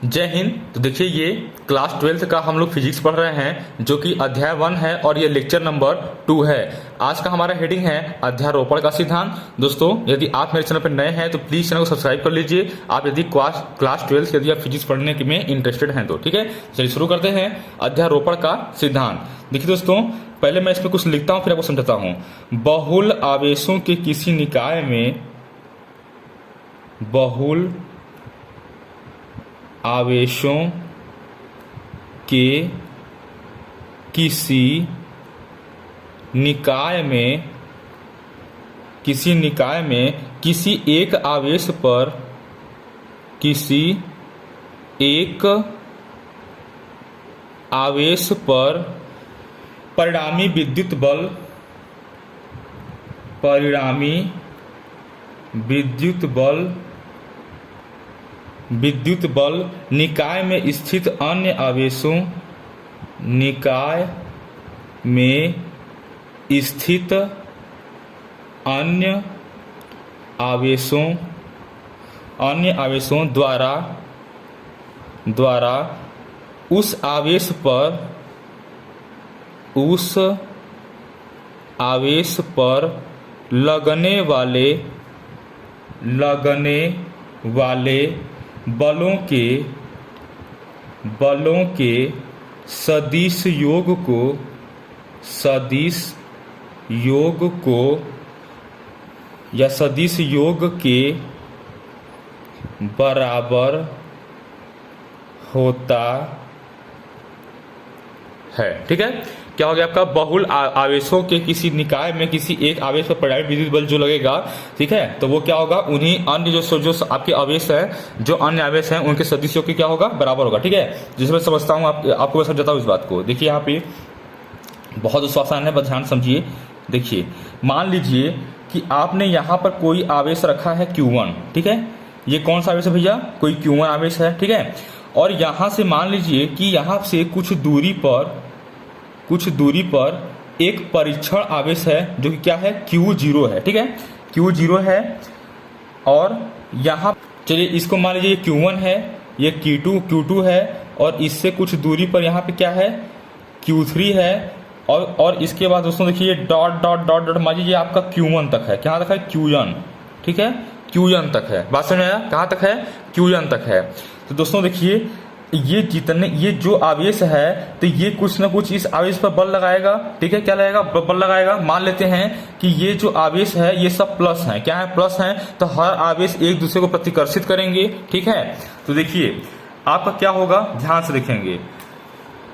जय हिंद। तो देखिए ये क्लास 12 का हम लोग फिजिक्स पढ़ रहे हैं जो कि अध्याय 1 है और ये लेक्चर नंबर 2 है। आज का हमारा हेडिंग है अध्यारोपण का सिद्धांत। दोस्तों यदि आप मेरे चैनल पर नए हैं तो प्लीज चैनल को सब्सक्राइब कर लीजिए। आप यदि क्लास 12 यदि आप फिजिक्स पढ़ने में इंटरेस्टेड हैं तो ठीक है। चलिए शुरू करते हैं अध्यारोपण का सिद्धांत। देखिए दोस्तों पहले मैं इसमें कुछ लिखता हूँ फिर आपको समझाता हूँ। बहुल आवेशों के किसी निकाय में बहुल आवेशों के किसी निकाय में किसी एक आवेश पर परिणामी विद्युत बल निकाय में स्थित अन्य आवेशों द्वारा उस आवेश पर लगने वाले बलों के सदिश योग के बराबर होता है। ठीक है, क्या हो गया आपका बहुल आवेशों के किसी निकाय में किसी एक आवेश पर परिणामी विद्युत बल जो लगेगा, ठीक है, तो वो क्या होगा, उन्हीं अन्य जो आपके आवेश है, जो अन्य आवेश हैं उनके सदिशों के क्या होगा, बराबर होगा। ठीक है, जिसमें समझता हूँ आपको मैं समझाता हूँ इस बात को। देखिए यहाँ पे बहुत आसान है, बस ध्यान समझिए। देखिए मान लीजिए कि आपने यहाँ पर कोई आवेश रखा है Q1, ठीक है, ये कौन सा आवेश है भैया, कोई Q1 आवेश है, ठीक है, और यहाँ से मान लीजिए कि यहाँ से कुछ दूरी पर एक परीक्षण आवेश है जो कि क्या है, Q0 है। ठीक है, Q0 है, और यहाँ चलिए इसको मान लीजिए Q1 है, ये Q2 है, और इससे कुछ दूरी पर यहाँ पे क्या है, Q3 है, और इसके बाद दोस्तों देखिए डॉट मान लीजिए आपका Q1 तक है, कहाँ तक है, Qn, ठीक है, Qn तक है। बात समझ में आया, कहाँ तक है, Qn तक है। तो दोस्तों देखिए ये जो आवेश है तो ये कुछ ना कुछ इस आवेश पर बल लगाएगा। ठीक है, क्या लगेगा, बल लगाएगा। मान लेते हैं कि ये जो आवेश है ये सब प्लस है, क्या है, प्लस है, तो हर आवेश एक दूसरे को प्रतिकर्षित करेंगे। ठीक है, तो देखिए आपका क्या होगा, ध्यान से देखेंगे।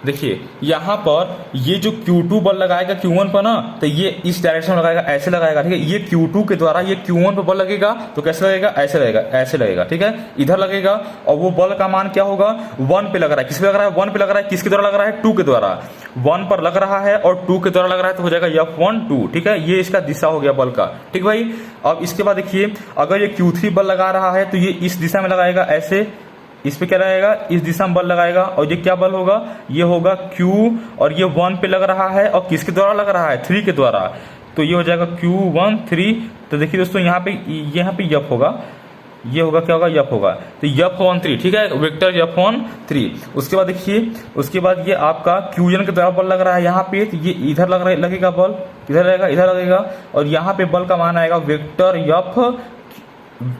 देखिए यहाँ पर ये जो Q2 बल लगाएगा Q1 पर ना, तो ये इस डायरेक्शन में लगाएगा, ऐसे लगाएगा। ठीक है, ये Q2 के द्वारा ये Q1 पर बल लगेगा तो कैसे लगेगा, ऐसे लगेगा। ठीक है, इधर लगेगा, और वो बल का मान क्या होगा, 1 पे लग रहा है। किस पे लग रहा है, 1 पे लग रहा है। किसके द्वारा लग रहा है, 2 के द्वारा। 1 पर लग रहा है और 2 के द्वारा लग रहा है तो हो जाएगा F12। ठीक है, ये इसका दिशा हो गया बल का। ठीक भाई, अब इसके बाद देखिए अगर ये Q3 बल लगा रहा है तो ये इस दिशा में लगाएगा, ऐसे, इस पे क्या रहेगा, इस दिशा में बल लगाएगा, और ये क्या बल होगा, ये होगा Q, और ये 1 पे लग रहा है, और किसके द्वारा लग रहा है, 3 के द्वारा, तो ये हो जाएगा Q1 3। तो देखिए दोस्तों यहाँ पे F होगा, ये होगा, क्या होगा, F होगा, तो F13। ठीक है, वेक्टर F13। उसके बाद देखिए, उसके बाद ये आपका Qn के द्वारा बल लग रहा है यहाँ पे, तो ये इधर लगेगा बल, इधर लगेगा, और यहाँ पे बल का मान आएगा वेक्टर F,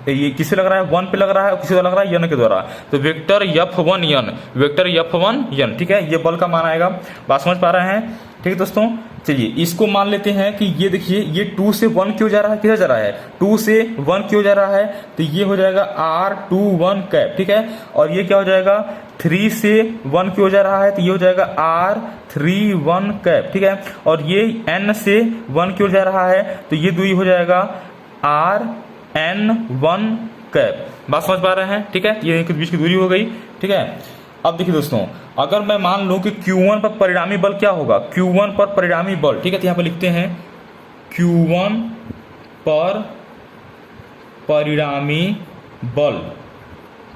ये किसे लग रहा है, 1 पे लग रहा है, और किसे लग रहा है, n के द्वारा, तो वेक्टर F1n। ठीक है, ये बल का मान आएगा। बात समझ पा रहे हैं। ठीक है दोस्तों, चलिए इसको मान लेते हैं कि ये देखिए ये 2 से 1 क्यों जा रहा है, किधर जा रहा है, 2 से 1 क्यों जा रहा है, तो ये हो जाएगा R21 कैप। ठीक है, और ये क्या हो जाएगा, 3 से 1 क्यों जा रहा है, तो ये हो जाएगा R31 कैप। ठीक है, और ये n से 1 क्यों जा रहा है, तो ये दूरी हो जाएगा RN1 कैप। बात समझ पा रहे हैं। ठीक है, ये इनके बीच की दूरी हो गई। ठीक है, अब देखिए दोस्तों अगर मैं मान लूं कि Q1 पर परिणामी बल क्या होगा, Q1 पर परिणामी बल, ठीक है, तो यहाँ पर लिखते हैं Q1 पर परिणामी बल।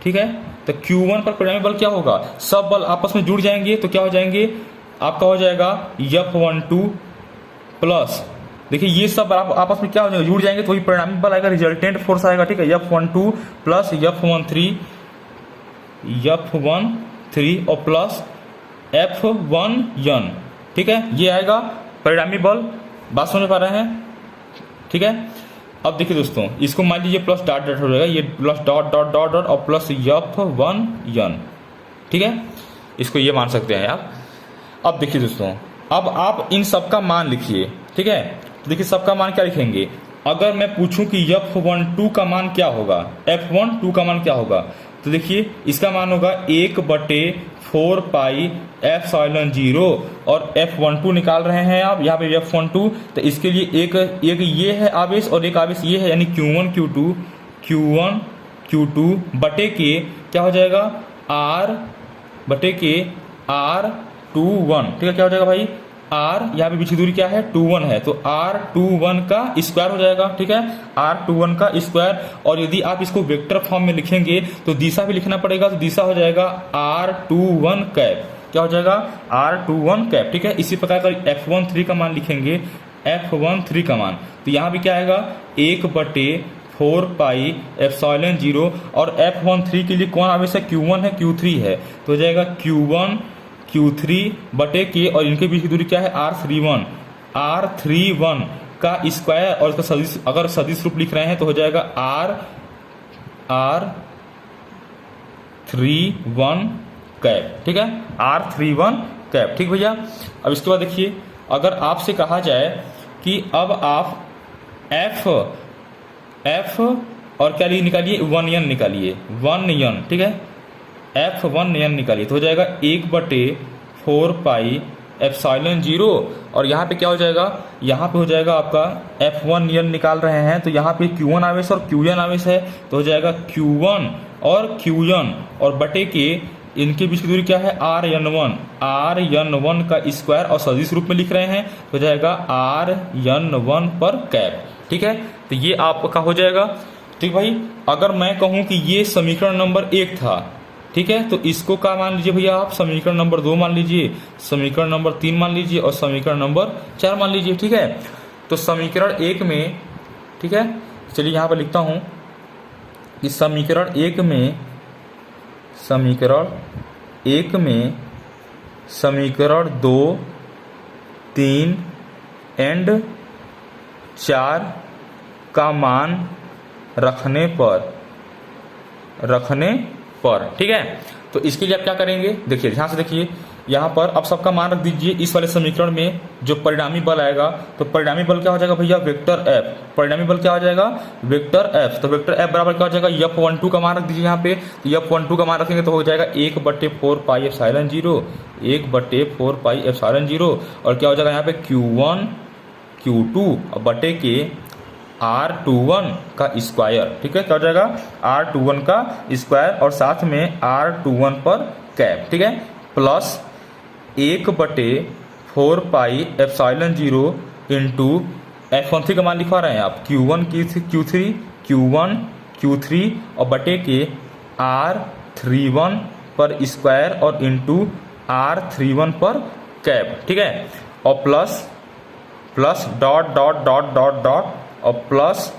ठीक है, तो Q1 पर परिणामी बल क्या होगा, सब बल आपस में जुड़ जाएंगे तो क्या हो जाएंगे, आपका हो जाएगा F12 प्लस, देखिए ये सब आपस में क्या हो जाएगा, जुड़ जाएंगे तो वही परिणामी बल आएगा, रिजल्टेंट फोर्स आएगा। ठीक है, F12 प्लस F13 F13 और प्लस F1n, ठीक है, ये आएगा परिणामी बल। बात समझ पा रहे हैं, ठीक है। अब देखिए दोस्तों, इसको मान लीजिए प्लस डॉट डॉट हो जाएगा, ये plus dot dot dot dot और प्लस F1n, ठीक है, इसको ये मान सकते हैं आप। अब देखिए दोस्तों, अब आप इन सब का मान लिखिए, ठीक है। तो देखिए सबका मान क्या लिखेंगे, अगर मैं पूछूं कि F12 का मान क्या होगा, F12 का मान क्या होगा, तो देखिए इसका मान होगा 1/4 पाई एप्सिलॉन 0 और F12 निकाल रहे हैं आप यहाँ पे F12, तो इसके लिए एक ये है आवेश और एक आवेश ये है, यानी Q1 Q2 बटे के क्या हो जाएगा R बटे के R21, ठीक है, क्या हो जाएगा भाई R, यहाँ पे बीच की दूरी क्या है 21 है, तो R21 का स्क्वायर हो जाएगा, ठीक है, R21 का स्क्वायर। और यदि आप इसको वेक्टर फॉर्म में लिखेंगे तो दिशा भी लिखना पड़ेगा, तो दिशा हो जाएगा R21 कैप, क्या हो जाएगा R21 कैप, ठीक है। इसी प्रकार का F13 का मान लिखेंगे, F13 का मान, तो यहाँ भी क्या आएगा 1/4 पाई एप्सिलॉन 0 और F13 के लिए कौन आवेश है, Q1 है, Q3 है, तो हो जाएगा Q3 बटे के और इनके बीच की दूरी क्या है R31 का स्क्वायर, और इसका सदिश, अगर सदिश रूप लिख रहे हैं तो हो जाएगा R31 कैप, ठीक है, R31 कैप, ठीक भैया। अब इसके बाद देखिए, अगर आपसे कहा जाए कि अब आप F और क्या निकालिए 1n निकालिए, 1n, ठीक है, F1n निकालिए, तो हो जाएगा 1/4 पाई एप्सिलॉन 0 और यहाँ पे क्या हो जाएगा, यहाँ पे हो जाएगा आपका F1n निकाल रहे हैं, तो यहाँ पे Q1 आवेश और Qn आवेश है, तो हो जाएगा Q1 और Qn और बटे के इनके बीच की दूरी क्या है RN1 का स्क्वायर और सदिश रूप में लिख रहे हैं, तो हो जाएगा RN1 पर कैप, ठीक है। तो ये आपका हो जाएगा, ठीक भाई। अगर मैं कहूं कि ये समीकरण नंबर 1 था, ठीक है, तो इसको क्या मान लीजिए भैया आप, समीकरण नंबर 2 मान लीजिए, समीकरण नंबर 3 मान लीजिए और समीकरण नंबर 4 मान लीजिए, ठीक है। तो समीकरण 1 में, ठीक है, चलिए यहाँ पर लिखता हूं कि समीकरण 1 में समीकरण 2, 3 एंड 4 का मान रखने पर, ठीक है। तो इसके लिए आप क्या करेंगे, देखिए ध्यान से देखिए, यहाँ पर अब सबका मान रख दीजिए इस वाले समीकरण में, जो परिणामी बल आएगा, तो परिणामी बल क्या हो जाएगा भैया वेक्टर F, परिणामी बल क्या हो जाएगा वेक्टर F, तो वेक्टर F बराबर क्या हो जाएगा F12 का मान रख दीजिए यहाँ पे, तो F12 का मान रखेंगे तो हो जाएगा 1/4 पाई एप्सिलॉन 0, 1/4 पाई एप्सिलॉन 0 और क्या हो जाएगा यहाँ पे Q1 Q2 बटे के R21 का स्क्वायर, ठीक है, क्या हो जाएगा R21 का स्क्वायर और साथ में R21 पर कैप, ठीक है, plus 1/4 pi epsilon 0 into F13 का मान लिखवा रहे हैं आप Q1 Q3 और बटे के R31 पर स्क्वायर और इंटू R31 पर कैप, ठीक है, और plus dot dot dot dot dot और प्लस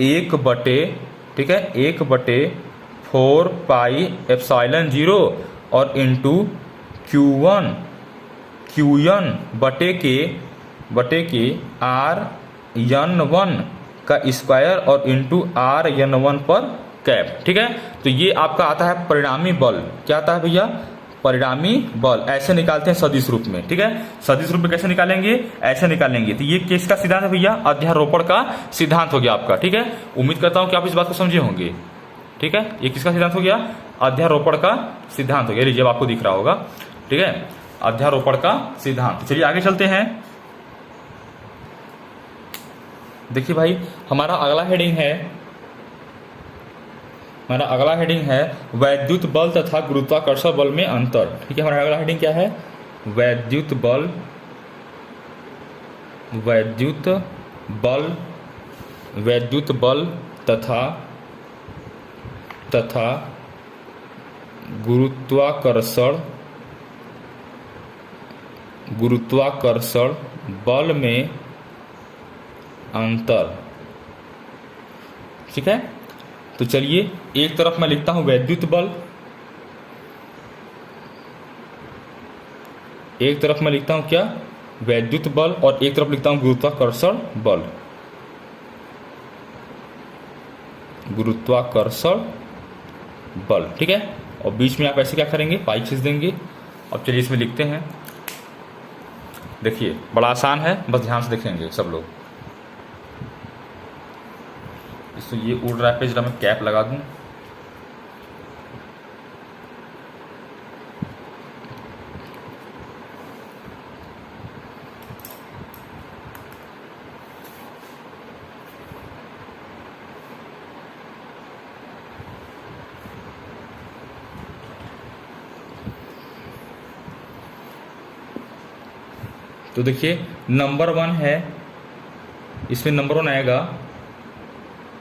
1/4 पाई एप्सिलॉन 0 और इंटू Q1 बटे के RN1 का स्क्वायर और इंटू RN1 पर कैप, ठीक है। तो ये आपका आता है परिणामी बल, क्या आता है भैया परिणामी बल, ऐसे निकालते हैं सदिश रूप में, ठीक है। सदिश रूप में कैसे निकालेंगे, ऐसे निकालेंगे। तो ये किसका सिद्धांत है भैया, अध्यारोपण का सिद्धांत हो गया आपका, ठीक है। उम्मीद करता हूं कि आप इस बात को समझे होंगे, ठीक है। ये किसका सिद्धांत हो गया, अध्यारोपण का सिद्धांत हो गया, लीजिए आपको दिख रहा होगा, ठीक है, अध्यारोपण का सिद्धांत। चलिए आगे चलते हैं। देखिए भाई, हमारा अगला हेडिंग है वैद्युत बल तथा गुरुत्वाकर्षण बल में अंतर, ठीक है। हमारा अगला हेडिंग क्या है, वैद्युत बल तथा गुरुत्वाकर्षण बल में अंतर, ठीक है। तो चलिए एक तरफ मैं लिखता हूं वैद्युत बल एक तरफ मैं लिखता हूँ क्या, वैद्युत बल, और एक तरफ लिखता हूँ गुरुत्वाकर्षण बल। गुरुत्वाकर्षण बल, ठीक है। और बीच में आप ऐसे क्या करेंगे, पाई खींच देंगे। अब चलिए इसमें लिखते हैं। देखिए बड़ा आसान है, बस ध्यान से देखेंगे सब लोग। इसको ये उड़ रहा है पे, जरा मैं कैप लगा दूं। तो देखिए नंबर 1 है, इसमें नंबर 1 आएगा।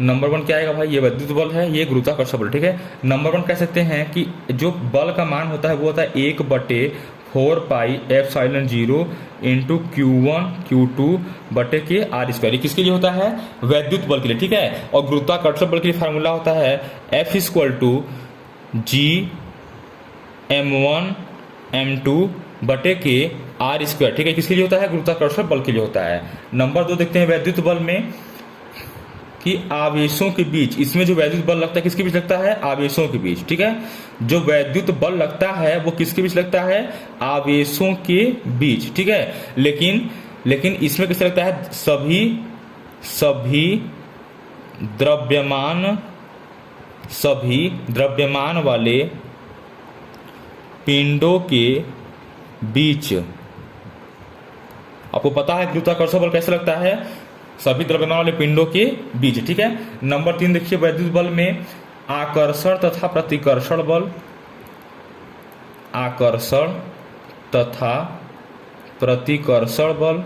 नंबर 1 क्या आएगा भाई, ये वैद्युत बल है, ये गुरुत्वाकर्षण बल, ठीक है। नंबर 1 कह सकते हैं कि जो बल का मान होता है वो होता है 1/4 pi epsilon 0 into Q1 Q2 बटे के आर स्क्वायर। किसके लिए होता है, वैद्युत बल के लिए, ठीक है। और गुरुत्वाकर्षण बल के लिए फार्मूला होता है F = G(m1m2) बटे के आर स्क्वायर, ठीक है। किसके लिए होता है, गुरुत्वाकर्षण बल के लिए होता है। नंबर 2 देखते हैं वैद्युत बल में कि आवेशों के बीच, इसमें जो वैद्युत बल लगता है किसके बीच लगता है, आवेशों के बीच, ठीक है। जो वैद्युत बल लगता है वो किसके बीच लगता है, आवेशों के बीच, ठीक है। लेकिन इसमें किससे लगता है, सभी द्रव्यमान वाले पिंडों के बीच। आपको पता है गुरुत्वाकर्षण बल कैसे लगता है, सभी द्रव्यमान वाले पिंडों के बीच, ठीक है। नंबर 3 देखिए वैद्युत बल में आकर्षण तथा प्रतिकर्षण बल। आकर्षण तथा प्रतिकर्षण बल,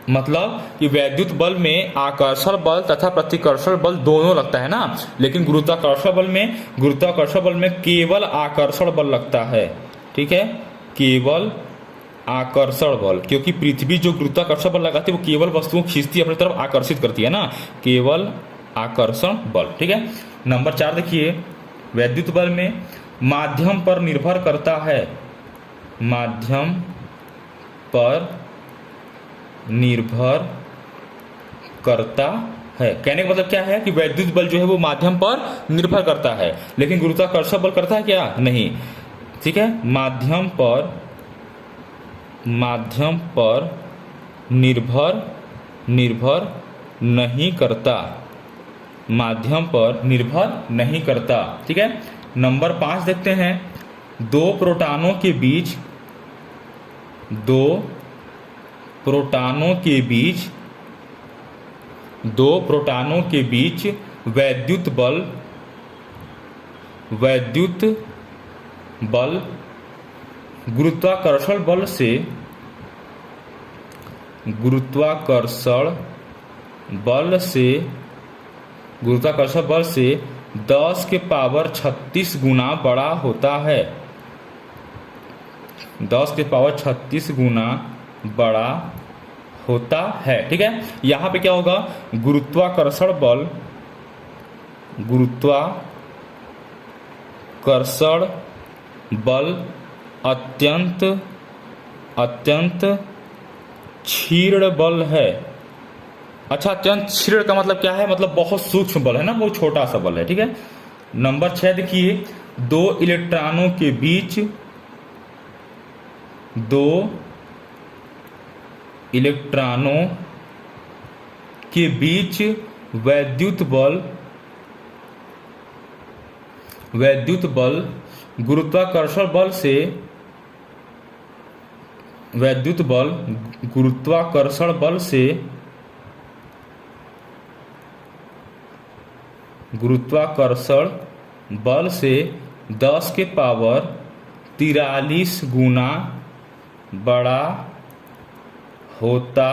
मतलब कि वैद्युत बल में आकर्षण बल तथा प्रतिकर्षण बल दोनों लगता है ना, लेकिन गुरुत्वाकर्षण बल में केवल आकर्षण बल लगता है, ठीक है। केवल आकर्षण बल, क्योंकि पृथ्वी जो गुरुत्वाकर्षण बल लगाती है वो केवल वस्तुओं को खींचती है, अपनी तरफ आकर्षित करती है ना, केवल आकर्षण बल, ठीक है। नंबर 4 देखिए वैद्युत बल में माध्यम पर निर्भर करता है। माध्यम पर निर्भर करता है, कहने का मतलब क्या है कि वैद्युत बल जो है वो माध्यम पर निर्भर करता है, लेकिन गुरुत्वाकर्षण बल करता है क्या, नहीं, ठीक है। माध्यम पर निर्भर नहीं करता, माध्यम पर निर्भर नहीं करता, ठीक है। नंबर 5 देखते हैं दो प्रोटॉनों के बीच वैद्युत बल गुरुत्वाकर्षण बल से 10⁻36 गुना बड़ा होता है। 10⁻36 गुना बड़ा होता है, ठीक है। यहां पे क्या होगा, गुरुत्वाकर्षण बल अत्यंत क्षीण बल है। अच्छा, अत्यंत क्षीण का मतलब क्या है, मतलब बहुत सूक्ष्म बल है ना, बहुत छोटा सा बल है, ठीक है। नंबर 6 देखिए दो इलेक्ट्रॉनों के बीच वैद्युत बल गुरुत्वाकर्षण बल से 10⁻43 गुना बड़ा होता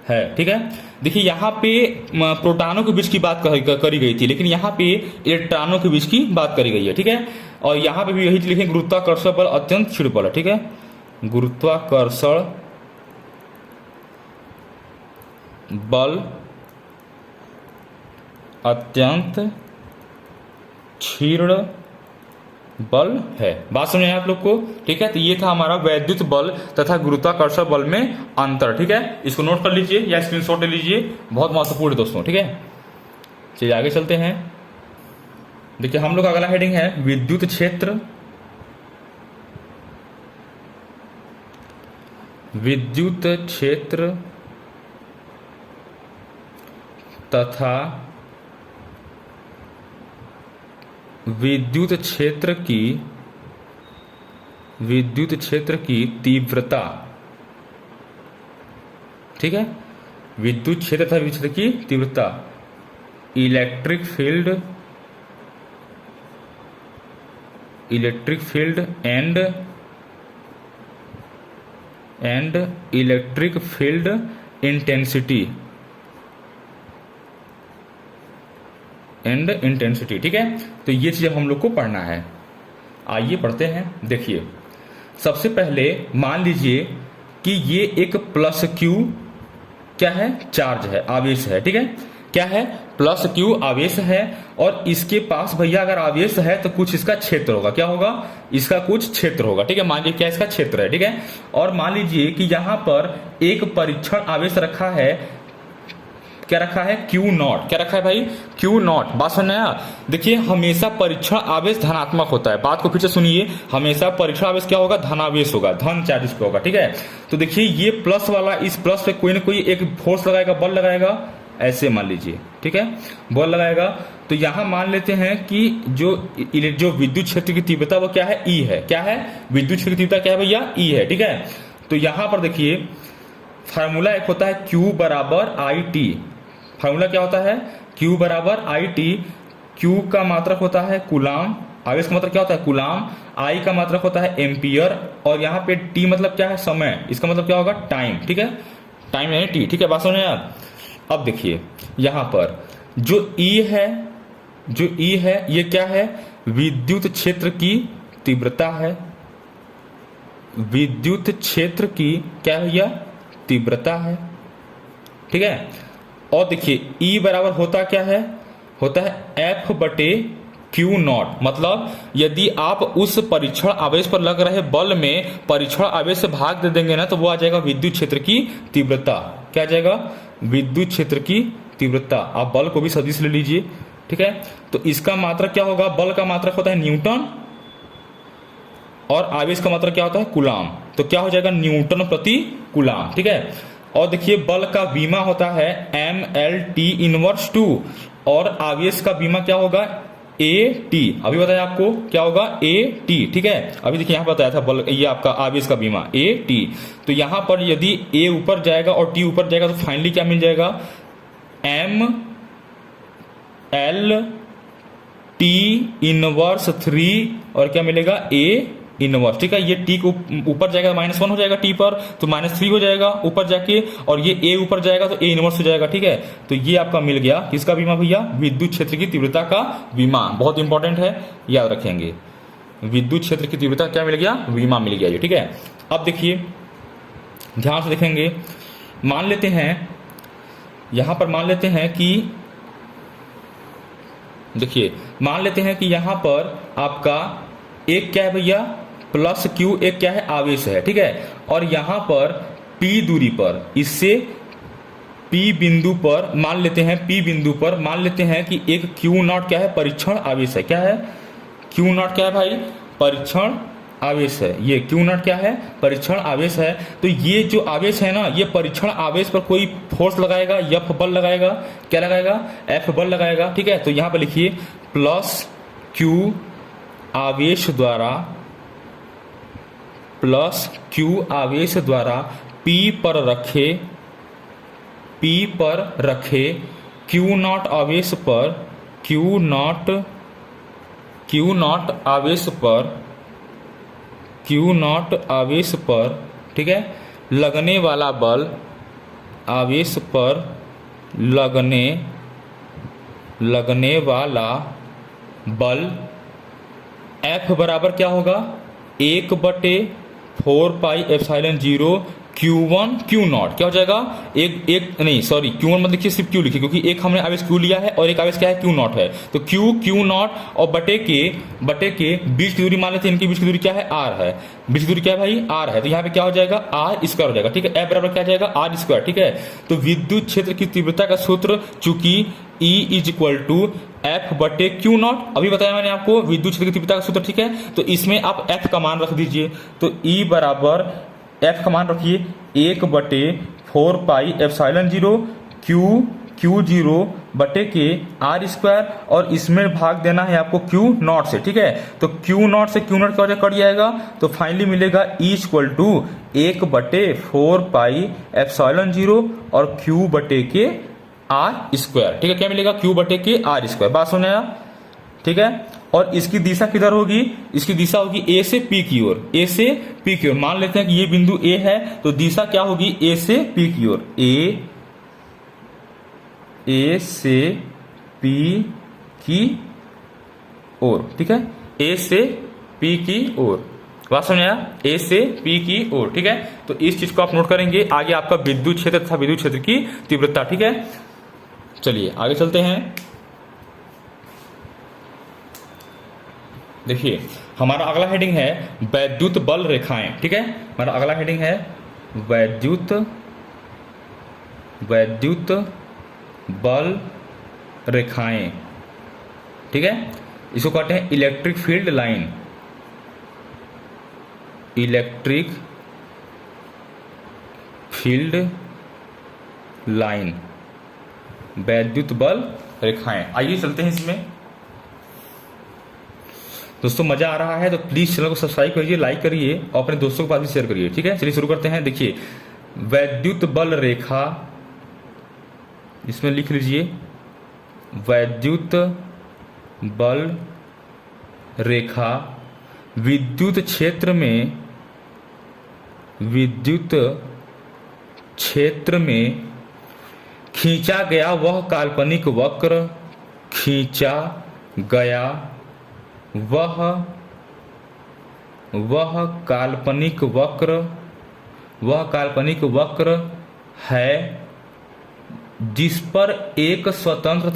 है, ठीक है। देखिए यहाँ पे प्रोटॉनों के बीच की बात करी गई थी, लेकिन यहाँ पे इलेक्ट्रॉनों के बीच की बात करी गई है, ठीक है। और यहाँ पे भी यही लिखेंगे गुरुत्वाकर्षण बल अत्यंत क्षीण बल है, ठीक है। गुरुत्वाकर्षण बल अत्यंत क्षीण बल है। बात समझ में आया आप लोग को? ठीक है, तो ये था हमारा वैद्युत बल तथा गुरुत्वाकर्षण बल में अंतर। ठीक है, इसको नोट कर लीजिए या स्क्रीनशॉट ले लीजिए, बहुत महत्वपूर्ण है दोस्तों। ठीक है, चलिए आगे चलते हैं। देखिए हम लोग का अगला हेडिंग है विद्युत क्षेत्र। विद्युत क्षेत्र तथा विद्युत क्षेत्र की तीव्रता। ठीक है, विद्युत क्षेत्र तथा विद्युत क्षेत्र की तीव्रता, electric field and electric field intensity ठीक है, तो ये चीज हम लोग को पढ़ना है। आइए पढ़ते हैं। देखिए सबसे पहले मान लीजिए कि ये एक प्लस क्यू क्या है, चार्ज है, आवेश है। ठीक है, क्या है, प्लस क्यू आवेश है, और इसके पास भैया अगर आवेश है तो कुछ इसका क्षेत्र होगा। क्या होगा, इसका कुछ क्षेत्र होगा। ठीक है, मान लीजिए क्या इसका क्षेत्र है। ठीक है, और मान लीजिए कि यहां पर एक परीक्षण आवेश रखा है, क्या रखा है, क्यू नॉट। क्या रखा है भाई, क्यू नॉट। बात समझ में आया? देखिए हमेशा परीक्षण आवेश धनात्मक होता है। बात को फिर से सुनिए, हमेशा परीक्षण आवेश क्या होगा, धनावेश होगा, धन चार्ज पे होगा। ठीक है, तो देखिए ये प्लस वाला इस प्लस पे कोई ना कोई एक फोर्स लगाएगा, बल लगाएगा, ऐसे मान लीजिए। ठीक है, बल लगाएगा। तो यहां मान लेते हैं कि जो विद्युत क्षेत्र की तीव्रता वो क्या है, ई है। क्या है, विद्युत क्षेत्र की तीव्रता क्या है भैया, ई है। ठीक है, तो यहां पर देखिए फार्मूला एक होता है Q बराबर आई टी। फार्मूला क्या होता है, Q बराबर आई टी। Q का मात्रक होता है कूलाम, आवेश का मात्रक क्या होता है, कूलाम। I का मात्रक होता है एम्पियर, और यहाँ पे T मतलब क्या है, समय। इसका मतलब क्या होगा, टाइम। ठीक है, टाइम यानी T। ठीक है, बात समझ में आया? अब देखिए यहां पर जो E है ये क्या है, विद्युत क्षेत्र की तीव्रता है। विद्युत क्षेत्र की क्या है भैया, तीव्रता है। ठीक है, और देखिए E बराबर होता क्या है, होता है F बटे क्यू नॉट। मतलब यदि आप उस परीक्षण आवेश पर लग रहे बल में परीक्षण आवेश से भाग दे देंगे ना, तो वो आ जाएगा विद्युत क्षेत्र की तीव्रता। क्या आ जाएगा, विद्युत क्षेत्र की तीव्रता। आप बल को भी सदिश ले लीजिए। ठीक है, तो इसका मात्रक क्या होगा, बल का मात्रक होता है न्यूटन, और आवेश का मात्रक क्या होता है, कूलाम। तो क्या हो जाएगा, न्यूटन प्रति कूलाम। ठीक है, और देखिए बल का बीमा होता है mLT−2, और आवेश का बीमा क्या होगा, AT। अभी बताया आपको क्या होगा, AT। ठीक है, अभी देखिए यहां बताया था बल, ये आपका आवेश का बीमा AT। तो यहां पर यदि A ऊपर जाएगा और T ऊपर जाएगा तो फाइनली क्या मिल जाएगा, mLT−3, और क्या मिलेगा, A इनवर्स। ठीक है, ये टी को ऊपर जाएगा -1 हो जाएगा, टी पर तो -3 हो जाएगा ऊपर जाके, और ये ए ऊपर जाएगा तो ए इनवर्स हो जाएगा। ठीक है, तो ये आपका मिल गया किसका बीमा भैया, विद्युत क्षेत्र की तीव्रता का बीमा। बहुत इंपॉर्टेंट है, याद रखेंगे। विद्युत क्षेत्र की तीव्रता क्या मिल गया, बीमा मिल गया ये। ठीक है, अब देखिए ध्यान से देखेंगे, मान लेते हैं यहां पर, मान लेते हैं कि देखिए मान लेते हैं कि यहां पर आपका एक क्या है भैया, प्लस क्यू, एक क्या है, आवेश है। ठीक है, और यहां पर P दूरी पर, इससे P बिंदु पर मान लेते हैं, P बिंदु पर मान लेते हैं कि एक Q नॉट क्या है, परीक्षण आवेश है। क्या है, Q नॉट क्या है भाई, परीक्षण आवेश है। ये Q नॉट क्या है, परीक्षण आवेश है। तो ये जो आवेश है ना, ये परीक्षण आवेश पर कोई फोर्स लगाएगा, F बल लगाएगा। क्या लगाएगा, F बल लगाएगा। ठीक है, तो यहां पर लिखिए प्लस Q आवेश द्वारा, प्लस Q आवेश द्वारा P पर रखे Q नॉट आवेश पर, Q नॉट आवेश पर, ठीक है, लगने वाला बल, आवेश पर लगने वाला बल F बराबर क्या होगा, 1/4πε0 Q1 Q0 क्या हो जाएगा, एक एक नहीं सॉरी Q1 मतलब देखिए सिर्फ Q लिखिए, क्योंकि एक हमने आवेश Q लिया है और एक आवेश क्या है Q0 है। तो Q0 और बटे के बीच की दूरी मान लेते हैं, इनकी बीच की दूरी क्या है R है, बीच की दूरी क्या है भाई R है। तो यहाँ पे क्या हो जाएगा R स्क्वायर हो जाएगा, ठीक है। F बराबर क्या जाएगा R स्क्वायर, ठीक है। तो विद्युत क्षेत्र की तीव्रता का सूत्र चूंकि E is equal to F बटे Q0, अभी बताया मैंने आपको विद्युत क्षेत्र की तीव्रता का सूत्र, ठीक है। तो इसमें आप F का मान रख दीजिए, तो E बराबर F का मान रखिए 1 बटे 4 पाई एप्सिलॉन 0 Q0 बटे के R स्क्वायर, और इसमें भाग देना है आपको Q0 से, ठीक है। तो Q0 से Q0 क्या कट जाएगा, तो फाइनली मिलेगा E इक्वल टू 1 बटे 4 पाई एप्सिलॉन 0 और Q बटे के R स्क्वायर, ठीक है। क्या मिलेगा, Q बटे के R स्क्वायर, बात सुना, ठीक है। और इसकी दिशा किधर होगी, इसकी दिशा होगी A से P की ओर, A से P की ओर। मान लेते हैं कि ये बिंदु A है, तो दिशा क्या होगी A से P की ओर, A से P की ओर, ठीक है। A से P की ओर, बात समझ आया, A से P की ओर, ठीक है। तो इस चीज को आप नोट करेंगे, आगे आपका विद्युत क्षेत्र तथा विद्युत क्षेत्र की तीव्रता, ठीक है। चलिए आगे चलते हैं। देखिए हमारा अगला हेडिंग है वैद्युत बल रेखाएं, ठीक है। हमारा अगला हेडिंग है वैद्युत बल रेखाएं, ठीक है। इसको कहते हैं electric field line, electric field line, वैद्युत बल रेखाएं। आइए चलते हैं इसमें। दोस्तों मजा आ रहा है तो प्लीज चैनल को सब्सक्राइब करिए, लाइक करिए और अपने दोस्तों के पास भी शेयर करिए, ठीक है। चलिए शुरू करते हैं। देखिए वैद्युत बल रेखा, इसमें लिख लीजिए वैद्युत बल रेखा विद्युत क्षेत्र में खींचा गया वह काल्पनिक वक्र, खींचा गया वह काल्पनिक वक्र है जिस पर एक स्वतंत्र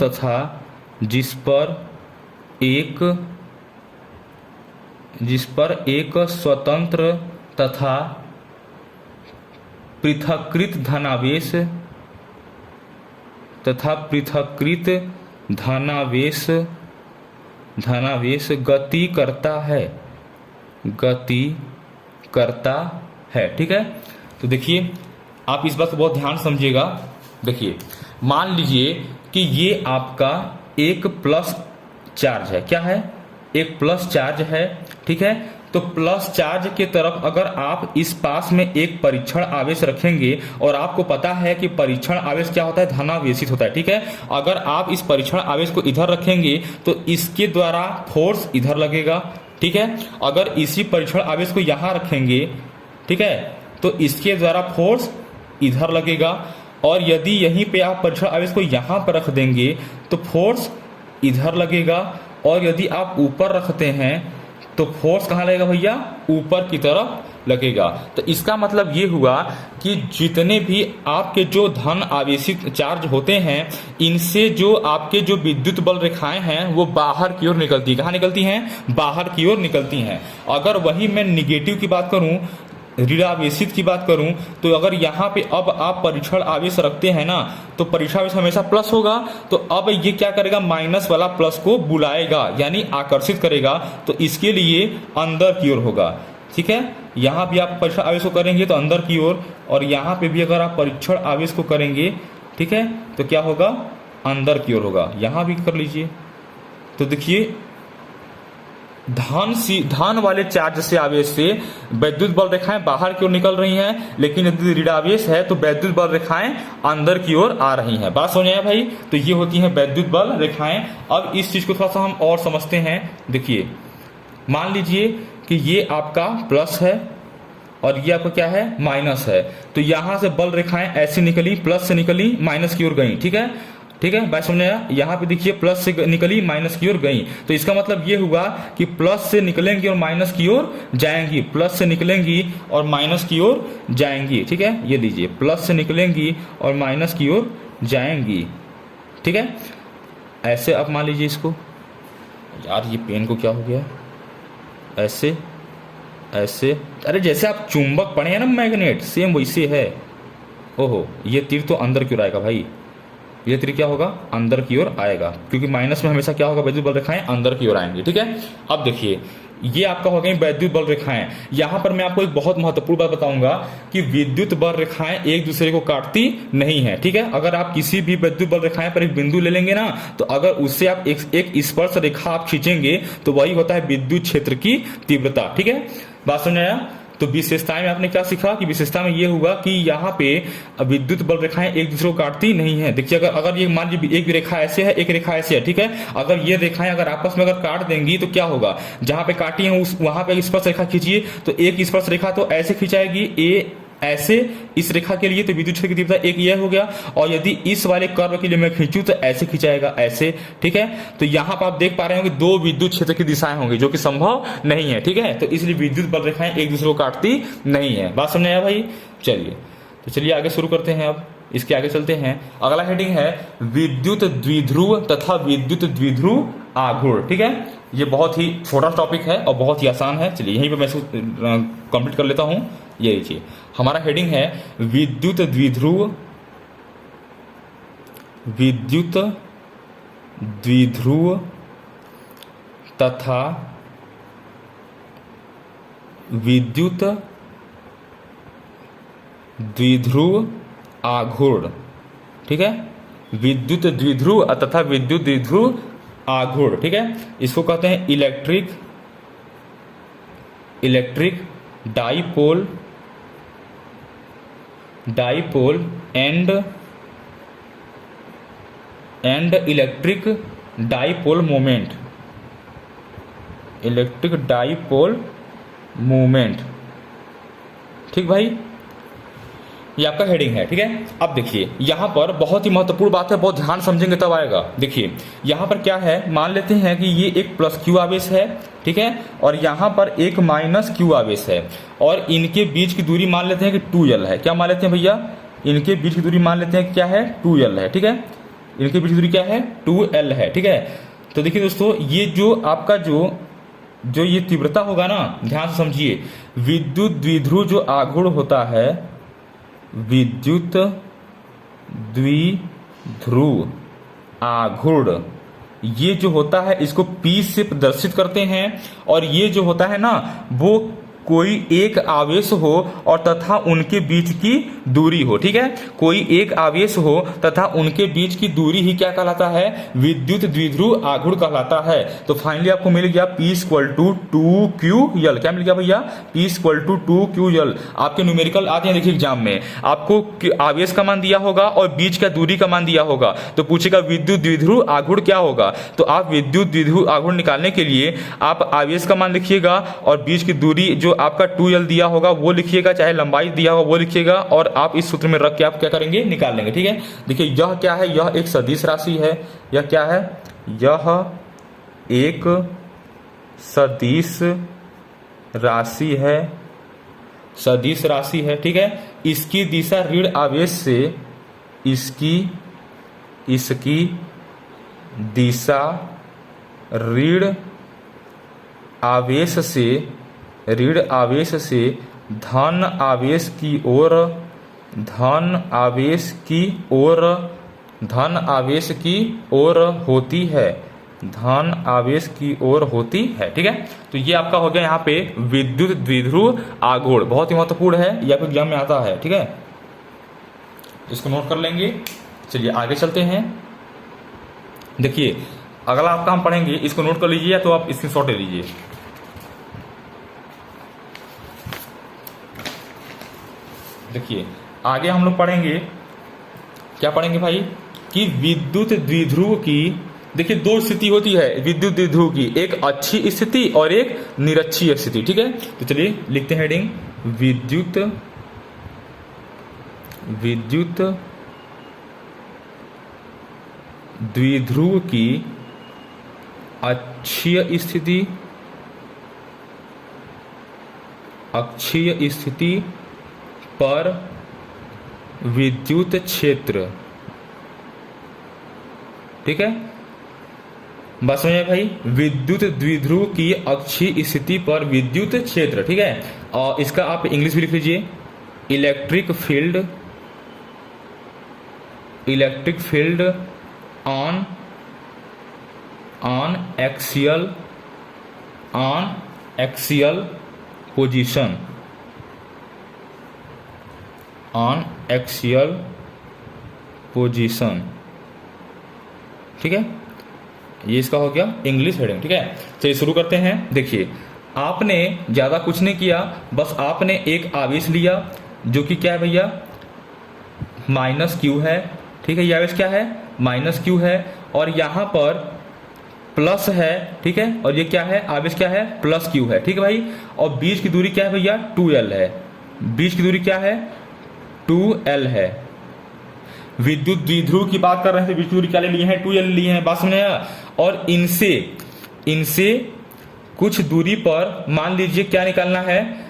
तथा पृथक्कृत धनावेश गति करता है, ठीक है। तो देखिए आप इस बात को बहुत ध्यान समझिएगा। देखिए मान लीजिए कि ये आपका एक प्लस चार्ज है, क्या है, एक प्लस चार्ज है, ठीक है। तो प्लस चार्ज के तरफ अगर आप इस पास में एक परीक्षण आवेश रखेंगे, और आपको पता है कि परीक्षण आवेश क्या होता है, धनावेशित होता है, ठीक है। अगर आप इस परीक्षण आवेश को इधर रखेंगे तो इसके द्वारा फोर्स इधर लगेगा, ठीक है। अगर इसी परीक्षण आवेश को यहां रखेंगे, ठीक है, तो इसके द्वारा फोर्स इधर लगेगा। और यदि यहीं पे आप परीक्षण आवेश को यहां पर रख देंगे तो फोर्स इधर लगेगा। और यदि आप ऊपर रखते हैं तो फोर्स कहाँ लगेगा भैया, ऊपर की तरफ लगेगा। तो इसका मतलब ये हुआ कि जितने भी आपके जो धन आवेशित चार्ज होते हैं, इनसे जो आपके जो विद्युत बल रेखाएं हैं वो बाहर की ओर निकलती है। कहाँ निकलती हैं, बाहर की ओर निकलती हैं। अगर वही मैं निगेटिव की बात करूं, ऋणावेशित की बात करूं, तो अगर यहाँ पे अब आप परीक्षण आवेश रखते हैं ना, तो परीक्षण आवेश हमेशा प्लस होगा। तो अब ये क्या करेगा, माइनस वाला प्लस को बुलाएगा, यानी आकर्षित करेगा। तो इसके लिए अंदर की ओर होगा, ठीक है। यहाँ भी आप परीक्षण आवेश को करेंगे तो अंदर की ओर, और यहाँ पे भी अगर आप परीक्षण आवेश को करेंगे, ठीक है, तो क्या होगा, अंदर की ओर होगा। यहाँ भी कर लीजिए। तो देखिए धन वाले चार्ज से आवेश से वैद्युत बल रेखाएं बाहर की ओर निकल रही हैं, लेकिन यदि ऋणावेश है तो वैद्युत बल रेखाएं अंदर की ओर आ रही हैं। बात समझ आया भाई। तो ये होती हैं वैद्युत बल रेखाएं। अब इस चीज को थोड़ा सा हम और समझते हैं। देखिए मान लीजिए कि ये आपका प्लस है और ये आपका क्या है, माइनस है। तो यहां से बल रेखाएं ऐसी निकली, प्लस से निकली, माइनस की ओर गई, ठीक है। ठीक है, बात समझ आया। यहाँ पे देखिए प्लस से निकली माइनस की ओर गई, तो इसका मतलब ये हुआ कि प्लस से निकलेंगी और माइनस की ओर जाएंगी, प्लस से निकलेंगी और माइनस की ओर जाएंगी। ठीक है, ये लीजिए प्लस से निकलेंगी और माइनस की ओर जाएंगी। ठीक है, ऐसे आप मान लीजिए इसको, यार ये पेन को क्या हो गया, ऐसे ऐसे, अरे जैसे आप चुंबक पढ़े हैं ना मैग्नेट, सेम वैसे है। ओहो, ये तीर तो अंदर की ओर आएगा भाई, ये तीर क्या होगा, अंदर की ओर आएगा, क्योंकि माइनस में हमेशा क्या होगा, वैद्युत बल रेखाएं अंदर की ओर आएंगी। ठीक है, अब देखिए ये आपका हो गई वैद्युत बल रेखाएं। यहां पर मैं आपको एक बहुत महत्वपूर्ण बात बताऊंगा कि विद्युत बल रेखाएं एक दूसरे को काटती नहीं है। ठीक है, अगर आप किसी भी विद्युत बल रेखाएं पर एक बिंदु ले लेंगे ना, तो अगर उससे आप एक स्पर्श रेखा आप खींचेंगे तो वही होता है विद्युत क्षेत्र की तीव्रता। ठीक है, बात समझ आया। तो विशेषताएं में आपने क्या सीखा कि विशेषता में ये हुआ कि यहाँ पे विद्युत बल रेखाएं एक दूसरे को काटती नहीं है। देखिए अगर ये मान लीजिए एक रेखा ऐसे है, एक रेखा ऐसे है, ठीक है, अगर ये रेखाएं अगर आपस में अगर काट देंगी तो क्या होगा, जहां पे काटी है वहां पे स्पर्श रेखा खींचिए, तो एक स्पर्श रेखा तो ऐसे खिंचाएगी ए ऐसे, इस रेखा के लिए तो विद्युत क्षेत्र की तीव्रता एक यह हो गया, और यदि इस वाले कर्व के लिए मैं खींचूं तो ऐसे खिंचाएगा ऐसे। ठीक है, तो यहां पर आप देख पा रहे होंगे दो विद्युत क्षेत्र की दिशाएं होंगी, जो कि संभव नहीं है। ठीक है, तो इसलिए विद्युत बल रेखाएं एक दूसरे को काटती नहीं है। बात समझ आया भाई। चलिए तो चलिए आगे शुरू करते हैं। अब इसके आगे चलते हैं। अगला हेडिंग है विद्युत द्विध्रुव तथा विद्युत द्विध्रुव आघूर्ण। ठीक है, ये बहुत ही छोटा टॉपिक है और बहुत ही आसान है। चलिए यहीं पे मैं कंप्लीट कर लेता हूं। ये लीजिए, हमारा हेडिंग है विद्युत द्विध्रुव, विद्युत द्विध्रुव तथा विद्युत द्विध्रुव आघूर्ण। ठीक है, विद्युत द्विध्रुव तथा विद्युत द्विध्रुव आघूर्ण। ठीक है, इसको कहते हैं electric dipole and electric dipole moment, electric dipole moment. ठीक भाई, ये आपका हेडिंग है। ठीक है, अब देखिए यहां पर बहुत ही महत्वपूर्ण बात है, बहुत ध्यान समझेंगे तब आएगा। देखिए यहां पर क्या है, मान लेते हैं कि ये एक प्लस क्यू आवेश है, ठीक है, और यहां पर एक माइनस क्यू आवेश है, और इनके बीच की दूरी मान लेते हैं कि 2l है। क्या मान लेते हैं भैया, इनके बीच की दूरी मान लेते हैं क्या है, 2l है। ठीक है, इनके बीच की दूरी क्या है, 2l है। ठीक है, तो देखिए दोस्तों, ये जो आपका जो ये तीव्रता होगा ना, ध्यान से समझिए, विद्युत द्विध्रुव जो आघूर्ण होता है, विद्युत द्विध्रुव आघूर्ण, ये जो होता है इसको P से प्रदर्शित करते हैं, और ये जो होता है ना वो कोई एक आवेश हो और तथा उनके बीच की दूरी हो। ठीक है, कोई एक आवेश हो तथा उनके बीच की दूरी ही क्या कहलाता है, विद्युत द्विध्रुव आघूर्ण कहलाता है। तो फाइनली आपको मिल गया P = 2QL। क्या मिल गया भैया, P = 2QL। आपके न्यूमेरिकल आते हैं देखिए एग्जाम में, आपको आवेश का मान दिया होगा और बीच का दूरी का मान दिया होगा, तो पूछेगा विद्युत द्विध्रुव आघूर्ण क्या होगा। तो आप विद्युत द्विध्रुव आघूर्ण निकालने के लिए आप आवेश का मान लिखिएगा और बीच की दूरी जो आपका 2l दिया होगा वो लिखिएगा, चाहे लंबाई दिया होगा वो लिखिएगा, और आप इस सूत्र में रख के आप क्या करेंगे, निकाल लेंगे। ठीक है, देखिए यह क्या है, यह एक सदिश राशि है। यह क्या है, यह एक सदिश राशि है, सदिश राशि है। ठीक है, इसकी दिशा ऋण आवेश से, इसकी दिशा ऋण आवेश से धन आवेश की ओर होती है, धन आवेश की ओर होती है। ठीक है, तो ये आपका हो गया यहाँ पे विद्युत द्विध्रुव आघूर्ण, बहुत ही महत्वपूर्ण है, ये आपके एग्जाम में आता है। ठीक है, इसको नोट कर लेंगे। चलिए आगे चलते हैं। देखिए अगला आपका हम पढ़ेंगे, इसको नोट कर लीजिए या तो आप स्क्रीनशॉट ले लीजिए। देखिए आगे हम लोग पढ़ेंगे, क्या पढ़ेंगे भाई, कि विद्युत द्विध्रुव की, देखिए दो स्थिति होती है विद्युत द्विध्रुव की, एक अच्छी स्थिति और एक निरक्षीय स्थिति। ठीक है, तो चलिए लिखते हैं हेडिंग, विद्युत द्विध्रुव की अक्षीय स्थिति पर विद्युत क्षेत्र, ठीक है, बस समझे भाई, विद्युत द्विध्रुव की अक्षीय स्थिति पर विद्युत क्षेत्र, ठीक है। और इसका आप इंग्लिश भी लिख लीजिए, electric field on axial position, ठीक है। ये इसका हो गया इंग्लिश हेडिंग, ठीक है। चलिए शुरू करते हैं। देखिए, आपने ज्यादा कुछ नहीं किया, बस आपने एक आवेश लिया जो कि क्या है भैया, -q है, ठीक है। ये आवेश क्या है, -q है, और यहां पर प्लस है, ठीक है, और ये क्या है, आवेश क्या है, +q है, ठीक है भाई। और बीच की दूरी क्या है भैया, 2l है, बीच की दूरी क्या है, 2l है। विद्युत द्विध्रुव की बात कर रहे हैं तो बीच की दूरी क्या ले लिए हैं, 2l लिए हैं, बात समझे। और इनसे कुछ दूरी पर मान लीजिए क्या निकालना है,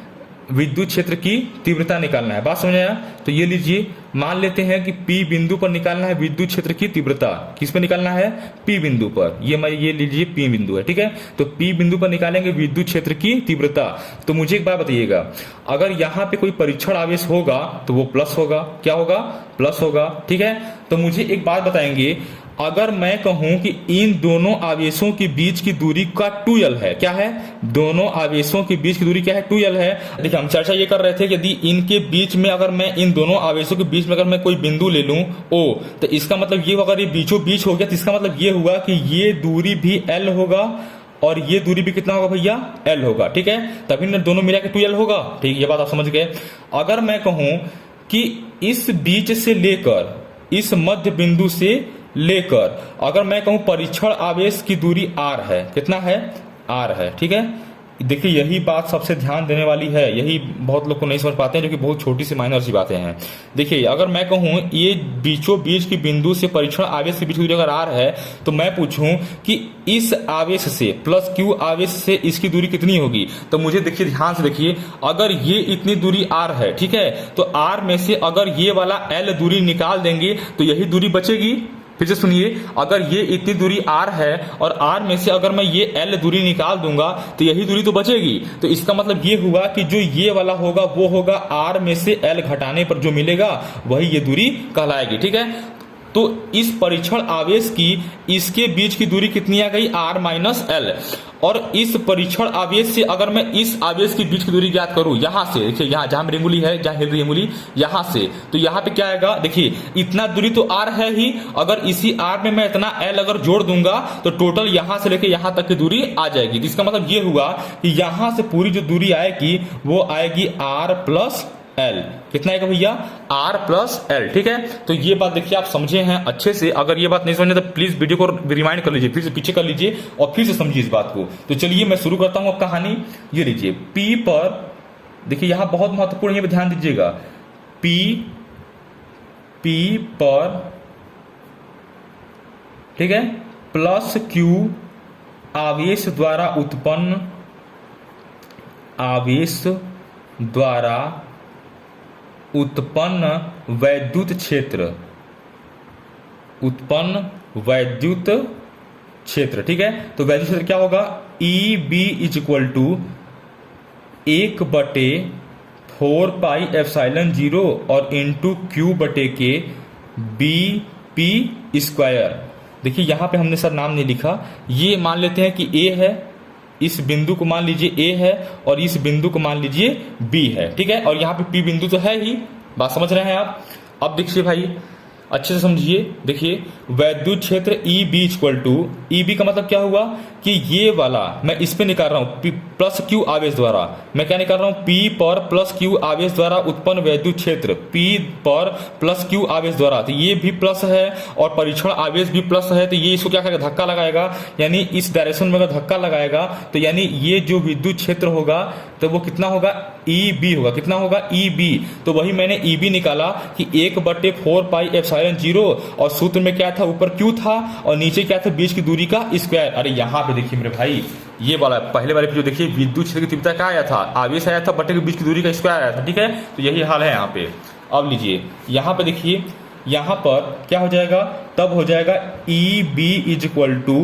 विद्युत क्षेत्र की तीव्रता निकालना है, बात समझे। तो ये लीजिए, मान लेते हैं कि P बिंदु पर निकालना है विद्युत क्षेत्र की तीव्रता। किस पर निकालना है, P बिंदु पर। ये लीजिए P बिंदु है, ठीक है। तो P बिंदु पर निकालेंगे विद्युत क्षेत्र की तीव्रता। तो मुझे एक बात बताइएगा, अगर यहाँ पे कोई परीक्षण आवेश होगा तो वो प्लस होगा, क्या होगा, प्लस होगा, ठीक है। तो मुझे एक बात बताएंगे, अगर मैं कहूं कि इन दोनों आवेशों के बीच की दूरी का 2l है, क्या है, दोनों आवेशों के बीच की दूरी क्या है, 2l है। देखिए, हम चर्चा ये कर रहे थे कि यदि इनके बीच में, अगर मैं इन दोनों आवेशों के बीच में अगर मैं कोई बिंदु ले लूं O, तो इसका मतलब ये, अगर ये बीचों बीच हो गया तो इसका मतलब ये हुआ कि ये दूरी भी l होगा और ये दूरी भी कितना होगा भैया, l होगा, ठीक है। तभी ना दोनों मिला के 2l होगा, ठीक, ये बात आप समझ गए। अगर मैं कहूं कि इस बीच से लेकर, इस मध्य बिंदु से लेकर, अगर मैं कहूं परीक्षण आवेश की दूरी r है, कितना है, r है, ठीक है। देखिए, यही बात सबसे ध्यान देने वाली है, यही बहुत लोग को नहीं समझ पाते हैं, जो कि बहुत छोटी सी माइनर सी बातें हैं। देखिए, अगर मैं कहूं ये बीचों बीच की बिंदु से परीक्षण आवेश के बीच की दूरी अगर r है, तो मैं पूछूं कि इस आवेश से, +q आवेश से इसकी दूरी कितनी होगी, तो मुझे देखिए, ध्यान से देखिए, अगर ये इतनी दूरी r है, ठीक है, तो r में से अगर ये वाला l दूरी निकाल देंगे तो यही दूरी बचेगी। फिर से सुनिए, अगर ये इतनी दूरी r है और r में से अगर मैं ये l दूरी निकाल दूंगा तो यही दूरी तो बचेगी। तो इसका मतलब ये हुआ कि जो ये वाला होगा वो होगा r में से l घटाने पर जो मिलेगा वही ये दूरी कहलाएगी, ठीक है। तो इस परीक्षण आवेश की, इसके बीच की दूरी कितनी आ गई, r - l। और इस परीक्षण आवेश से अगर मैं इस आवेश की बीच की दूरी ज्ञात करूं, यहां से देखिए, यहां जहां मेरी उंगली है, जहां हिल रही है उंगली, यहां से, तो यहां पे क्या आएगा, देखिए इतना दूरी तो r है ही, अगर इसी r में मैं इतना l अगर जोड़ दूंगा तो टोटल यहां से लेके यहां तक की दूरी आ जाएगी। इसका मतलब ये हुआ कि यहां से पूरी जो दूरी आएगी वो आएगी r + l। कितना आएगा भैया, r + l, ठीक है। तो ये बात देखिए, आप समझे हैं अच्छे से। अगर ये बात नहीं समझे तो प्लीज वीडियो को रिमाइंड कर लीजिए, फिर से पीछे कर लीजिए और फिर से समझिए इस बात को। तो चलिए मैं शुरू करता हूं अब कहानी। ये लीजिए, P पर, देखिए यहां बहुत महत्वपूर्ण, ये ध्यान दीजिएगा, P पर, ठीक है, +q आवेश द्वारा उत्पन्न वैद्युत क्षेत्र, ठीक है। तो वैद्युत क्षेत्र क्या होगा, EB = 1/4πε0 और इंटू Q/K BP²। देखिए, यहां पे हमने सर नाम नहीं लिखा, ये मान लेते हैं कि A है, इस बिंदु को मान लीजिए A है और इस बिंदु को मान लीजिए B है, ठीक है। और यहाँ पे P बिंदु तो है ही, बात समझ रहे हैं आप। अब देखिए भाई, अच्छे से समझिए, देखिए वैद्युत क्षेत्र EB का मतलब क्या हुआ कि ये वाला मैं इस पे निकाल रहा हूं +q आवेश द्वारा, मैं क्या निकाल रहा हूं, P पर +q आवेश द्वारा उत्पन्न वैद्युत क्षेत्र, P पर +q आवेश द्वारा। तो ये भी प्लस है और परीक्षण आवेश भी प्लस है, तो ये इसको क्या करेगा, धक्का लगाएगा, यानी इस डायरेक्शन में अगर धक्का लगाएगा तो यानी ये जो विद्युत क्षेत्र होगा तो वो कितना होगा, EB होगा, कितना होगा, EB। तो वही मैंने EB निकाला कि 1/4πε0 एप्सिलॉन 0 और सूत्र में क्या था, ऊपर क्यू था और नीचे क्या था, बीच की दूरी का स्क्वायर। अरे यहाँ पे देखिए मेरे भाई, ये वाला पहले वाले पे जो देखिए विद्युत क्षेत्र की तीव्रता क्या आया था, आवेश आया था बटे के बीच की दूरी का स्क्वायर आया था, ठीक है। तो यही हाल है यहाँ पे। अब लीजिए यहाँ पे देखिए, यहाँ पर क्या हो जाएगा, तब हो जाएगा E B is equal to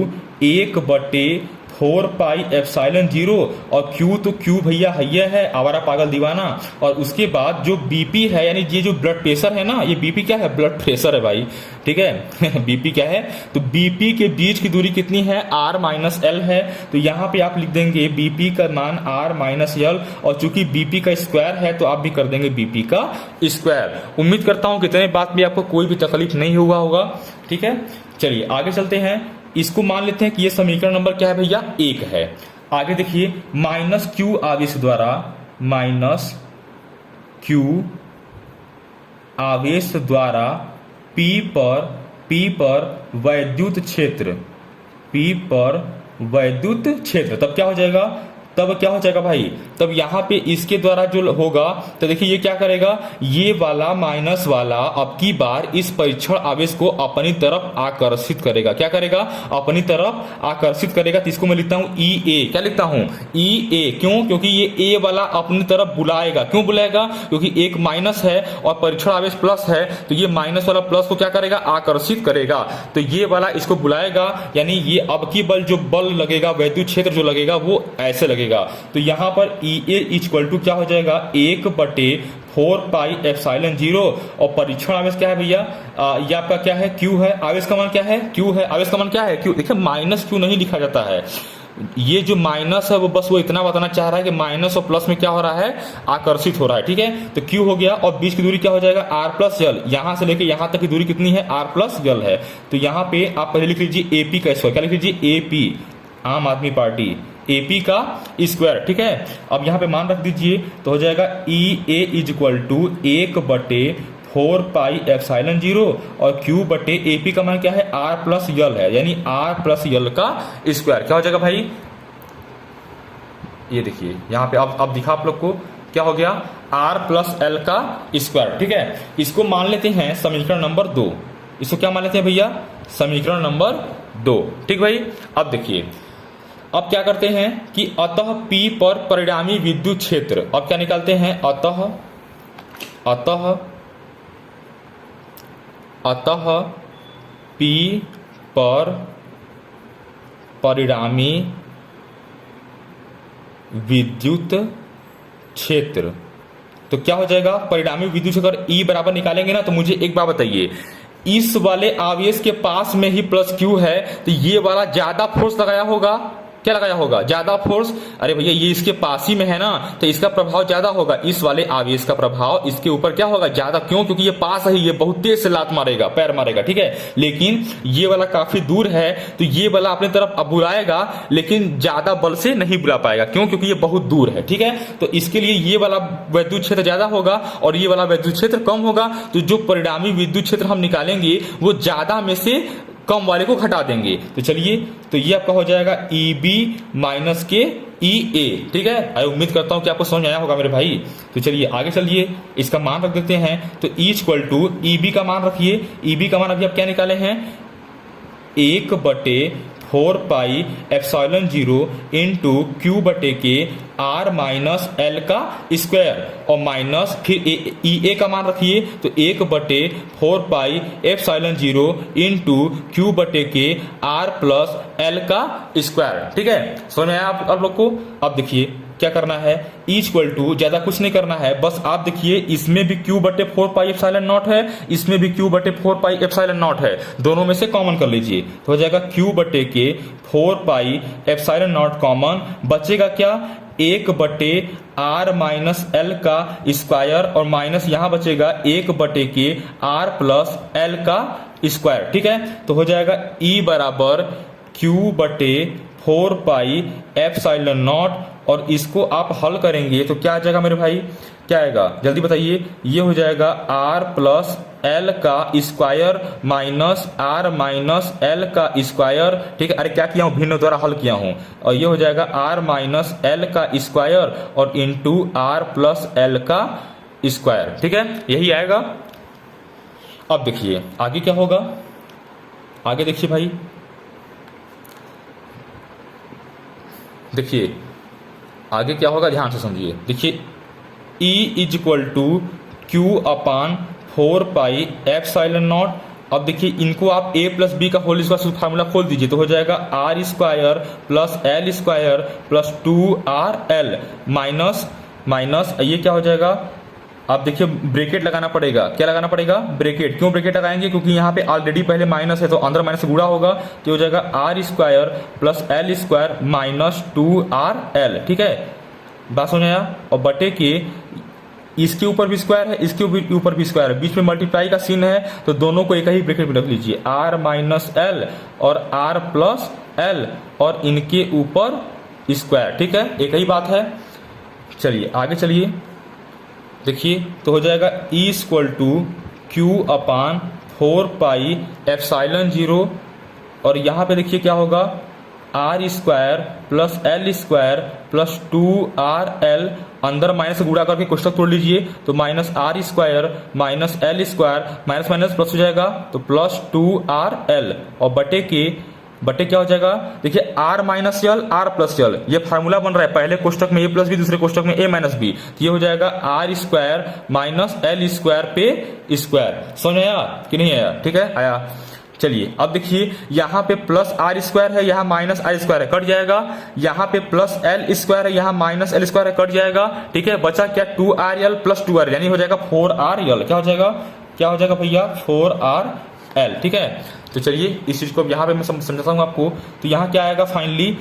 1/4 pi epsilon 0 और क्यू तो क्यू भैया है आवारा पागल दीवाना। और उसके बाद जो बीपी है, यानी ये जो ब्लड प्रेशर है ना, ये बीपी क्या है, ब्लड प्रेशर है भाई, ठीक है। बीपी क्या है, तो बीपी के बीच की दूरी कितनी है, r माइनस एल है। तो यहाँ पे आप लिख देंगे बीपी का मान r माइनस एल, और चूंकि बीपी का स्क्वायर है तो आप भी कर देंगे बीपी का स्क्वायर। उम्मीद करता हूं कि इतने बात भी आपको कोई भी तकलीफ नहीं हुआ होगा, ठीक है। चलिए आगे चलते हैं। इसको मान लेते हैं कि ये समीकरण नंबर क्या है भैया, 1 है। आगे देखिए, माइनस क्यू आवेश द्वारा, माइनस क्यू आवेश द्वारा P पर वैद्युत क्षेत्र, P पर वैद्युत क्षेत्र, तब क्या हो जाएगा, तब क्या हो जाएगा भाई, तब यहाँ पे इसके द्वारा जो होगा, तो देखिए ये क्या करेगा, ये वाला माइनस वाला अब की बार इस परीक्षण आवेश को अपनी तरफ आकर्षित करेगा। क्या करेगा, अपनी तरफ आकर्षित करेगा। तो इसको मैं लिखता हूं ई ए, क्या लिखता हूं, ई ए। क्यों, क्योंकि ये ए वाला अपनी तरफ बुलाएगा। क्यों बुलाएगा, क्योंकि एक माइनस है और परीक्षण आवेश प्लस है, तो ये माइनस वाला प्लस को क्या करेगा, आकर्षित करेगा। तो ये वाला इसको बुलाएगा, यानी ये अब की बल जो बल लगेगा, वैद्युत क्षेत्र जो लगेगा वो ऐसे लगेगा। तो यहां पर ई ए इक्वल टू क्या हो जाएगा, 1/4 पाई एप्सिलॉन 0 और परीक्षण आवेश क्या है भैया, ये आपका क्या है, क्यू है। आवेश का मान क्या है, क्यू है। आवेश का मान क्या है, क्यू। देखिए माइनस क्यू नहीं लिखा जाता है, ये जो माइनस है वो बस वो इतना बताना चाह रहा है कि माइनस और प्लस में क्या हो रहा है, आकर्षित हो रहा है, ठीक है। तो क्यू हो गया और बीच की दूरी क्या हो जाएगा, आर प्लस एल। यहां से लेके यहां तक की दूरी कितनी है, आर प्लस एल है। तो यहां पे आप पहले लिख लीजिए एपी का स्क्वायर, क्या लिख लीजिए, एपी आम आदमी पार्टी, एपी का स्क्वायर, ठीक है। अब यहां पे मान रख दीजिए, तो हो जाएगा E A is equal to 1/4 pi epsilon 0 और क्यू बटे एपी का मान क्या है, आर प्लस यल है, यानी आर प्लस यल का स्क्वायर। क्या हो जाएगा भाई, ये देखिए यहां पे अब दिखा आप लोग को क्या हो गया, आर प्लस एल का स्क्वायर, ठीक है। इसको मान लेते हैं समीकरण नंबर 2। इसको क्या मान लेते हैं भैया, समीकरण नंबर 2, ठीक भाई। अब देखिए, अब क्या करते हैं कि अतः P पर परिणामी विद्युत क्षेत्र, अब क्या निकालते हैं, अतः P पर परिणामी विद्युत क्षेत्र, तो क्या हो जाएगा, परिणामी विद्युत क्षेत्र E बराबर निकालेंगे ना, तो मुझे एक बात बताइए, इस वाले आवेश के पास में ही प्लस क्यू है, तो ये वाला ज्यादा फोर्स लगाया होगा, क्या लगाया होगा, ज्यादा फोर्स। अरे भैया ये इसके पास ही में है ना, तो इसका प्रभाव ज्यादा होगा, इस वाले आवेश का प्रभाव इसके ऊपर क्या होगा, ज्यादा। क्यों, क्योंकि ये पास है, ये बहुत तेज से लात मारेगा, पैर मारेगा, ठीक है। लेकिन ये वाला काफी दूर है, तो ये वाला अपनी तरफ अब बुलाएगा, लेकिन ज्यादा बल से नहीं बुला पाएगा। क्यों, क्योंकि ये बहुत दूर है, ठीक है। तो इसके लिए ये वाला विद्युत क्षेत्र ज्यादा होगा और ये वाला विद्युत क्षेत्र कम होगा। तो जो परिणामी विद्युत क्षेत्र हम निकालेंगे वो ज्यादा में से कम वाले को घटा देंगे। तो चलिए, तो ये आपका हो जाएगा ई बी माइनस के ई ए, ठीक है। उम्मीद करता हूं कि आपको समझ आया होगा मेरे भाई। तो चलिए आगे चलिए, इसका मान रख देते हैं। तो E equal to E B का मान रखिए, ई बी का मान अभी आप क्या निकाले हैं, 1/4 पाई एप्सिलॉन 0 इंटू क्यू बटे के आर माइनस एल का स्क्वायर और माइनस फिर ई ए का मान रखिए, तो 1/4 पाई एप्सिलॉन 0 इंटू क्यू बटे के आर प्लस एल का स्क्वायर, ठीक है। समझ में आया आप लोग को। अब देखिए क्या करना है, इक्वल टू ज्यादा कुछ नहीं करना है, बस आप देखिए इसमें भी क्यू बटे 4 पाई एप्सिलॉन नॉट है, इसमें भी क्यू बटे 4 पाई एप्सिलॉन नॉट है, दोनों में से कॉमन कर लीजिए, तो हो जाएगा क्यू बटे के 4 पाई एप्सिलॉन नॉट कॉमन, बचेगा क्या, 1/r माइनस एल का स्क्वायर और माइनस यहां बचेगा 1/के r प्लस एल का स्क्वायर, ठीक है। तो हो जाएगा E बराबर क्यू बटे 4 पाई एप्सिलॉन नॉट, और इसको आप हल करेंगे तो क्या आ जाएगा मेरे भाई, क्या आएगा जल्दी बताइए, ये हो जाएगा r प्लस एल का square minus R minus L का स्क्वायर, ठीक है। अरे क्या किया हूं, भिन्न द्वारा हल किया हूं, और ये हो जाएगा आर माइनस एल का स्क्वायर और इंटू आर प्लस एल का स्क्वायर, ठीक है, यही आएगा। अब देखिए आगे क्या होगा, आगे देखिए भाई, देखिए आगे क्या होगा, ध्यान से समझिए। देखिए E is equal to Q upon 4 pi epsilon naught. अब देखिए इनको आप a प्लस बी का होल स्क्वायर फार्मूला खोल दीजिए तो हो जाएगा R square plus L square plus 2RL minus minus ये क्या हो जाएगा। अब देखिए ब्रैकेट लगाना पड़ेगा, क्या लगाना पड़ेगा, ब्रैकेट। क्यों ब्रैकेट लगाएंगे, क्योंकि यहाँ पे ऑलरेडी पहले माइनस है तो अंदर माइनस से गुणा होगा तो हो जाएगा R square plus L square minus 2RL। ठीक है, बात समझ आया। और बटे के इसके ऊपर भी स्क्वायर है, इसके ऊपर भी स्क्वायर है, बीच में मल्टीप्लाई का सीन है तो दोनों को एक ही ब्रैकेट में रख लीजिए, आर माइनस एल और आर प्लस एल और इनके ऊपर स्क्वायर। ठीक है, एक ही बात है। चलिए आगे चलिए, देखिए तो हो जाएगा E equal to Q upon 4 pi epsilon 0 और यहाँ पे देखिए क्या होगा, R square plus L square plus 2RL, अंदर माइनस से गुणा करके कोष्टक तोड़ लीजिए तो minus R square minus L square minus minus plus हो जाएगा तो प्लस 2RL और बटे क्या हो जाएगा, देखिए R minus L R plus L, ये फार्मूला बन रहा है, पहले कोष्टक में ए प्लस बी, दूसरे कोष्टक में ए माइनस बी, तो ये हो जाएगा R square minus L square पे स्क्वायर। समझ आया कि नहीं आया, ठीक है आया। चलिए अब देखिए यहाँ पे प्लस आर स्क्वायर है, यहाँ माइनस आर स्क्वायर है, कट जाएगा। यहाँ पे प्लस एल स्क्वायर है, यहाँ माइनस एल स्क्वायर है, कट जाएगा। ठीक है, बचा क्या, 2RL प्लस 2R यानी हो जाएगा 4RL। क्या हो जाएगा भैया, 4RL। ठीक है, तो चलिए इस चीज को अब यहाँ पे मैं समझाता हूँ आपको। तो यहाँ क्या आएगा finally,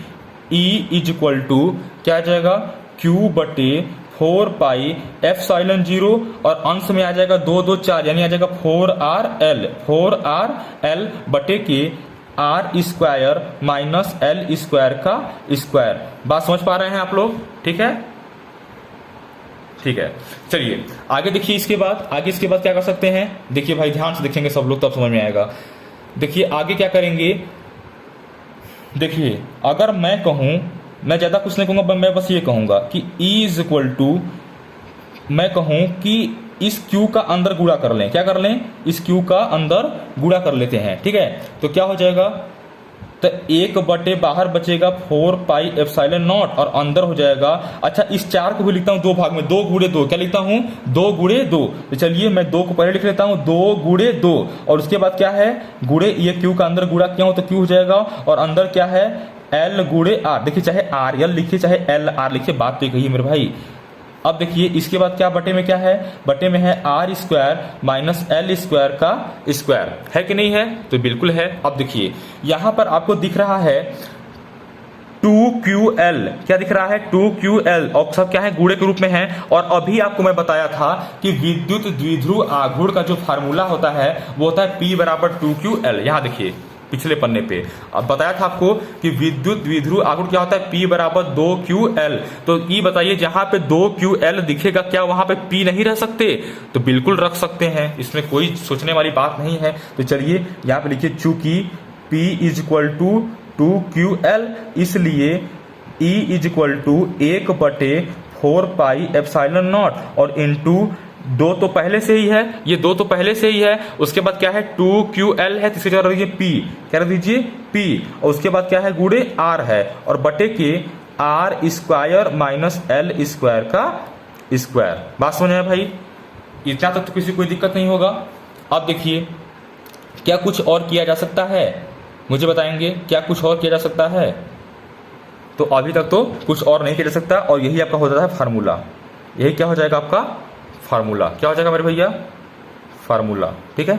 E is equal to क्या आ जाएगा, Q बटे 4 पाई एप्सिलॉन 0 और अंश में आ जाएगा 2 2 4 यानी आ जाएगा 4RL बटे के R square minus L square का स्क्वायर। बात समझ पा रहे हैं आप लोग, ठीक है। चलिए आगे देखिए, इसके बाद क्या कर सकते हैं, देखिए भाई ध्यान से देखेंगे सब लोग तब समझ में आएगा। देखिए आगे क्या करेंगे, देखिए अगर मैं कहूं, मैं ज्यादा कुछ नहीं कहूंगा, मैं बस ये कहूंगा कि E इज इक्वल टू, मैं कहूं कि इस Q का अंदर गुणा कर लें, क्या कर लें, इस Q का अंदर गुणा कर लेते हैं। ठीक है, तो क्या हो जाएगा, तो 1 बटे बाहर बचेगा 4 पाई एप्सिलॉन नॉट और अंदर हो जाएगा। अच्छा इस 4 को भी लिखता हूं 2 भाग में, 2 गुणे 2, क्या लिखता हूं, 2 गुणे 2। तो चलिए मैं 2 को पहले लिख लेता हूं, 2 गुणे 2 और उसके बाद क्या है, गुणे, ये Q का अंदर गुणा किया हूं तो Q हो जाएगा और अंदर क्या है, L गुणे R। देखिए चाहे RL लिखिए चाहे LR लिखिए, बात तो कही मेरे भाई। अब देखिए इसके बाद क्या बटे में क्या है, बटे में है R square minus L square का स्क्वायर, है कि नहीं है, तो बिल्कुल है। अब देखिए यहां पर आपको दिख रहा है 2QL, क्या दिख रहा है, 2QL और सब क्या है, गुणे के रूप में है। और अभी आपको मैं बताया था कि विद्युत द्विध्रुव आघूर्ण का जो फार्मूला होता है वो होता है P बराबर 2QL। यहां देखिए पिछले पन्ने पे अब बताया था आपको कि विद्युत द्विध्रुव आघूर्ण क्या होता है, P बराबर 2QL। तो ये बताइए जहां पे 2QL दिखेगा क्या वहां पे P नहीं रह सकते, तो बिल्कुल रख सकते हैं, इसमें कोई सोचने वाली बात नहीं है। तो चलिए यहां पे लिखिए चूंकि P is equal to 2QL इसलिए E इज इक्वल टू 1 बटे 4 पाई एप्सिलॉन नॉट और इनटू 2 तो पहले से ही है, ये 2 तो पहले से ही है। उसके बाद क्या है 2QL है, तीसरी जगह रख दीजिए P, क्या रख दीजिए P और उसके बाद क्या है गुणे R है और बटे के R square minus L square का स्क्वायर। बात समझ आया भाई, इतना तक तो किसी कोई दिक्कत नहीं होगा। अब देखिए क्या कुछ और किया जा सकता है, मुझे बताएंगे क्या कुछ और किया जा सकता है। तो अभी तक तो कुछ और नहीं किया जा सकता और यही आपका हो जाता है फार्मूला। यही क्या हो जाएगा आपका फार्मूला, क्या हो जाएगा मेरे भैया, फार्मूला। ठीक है,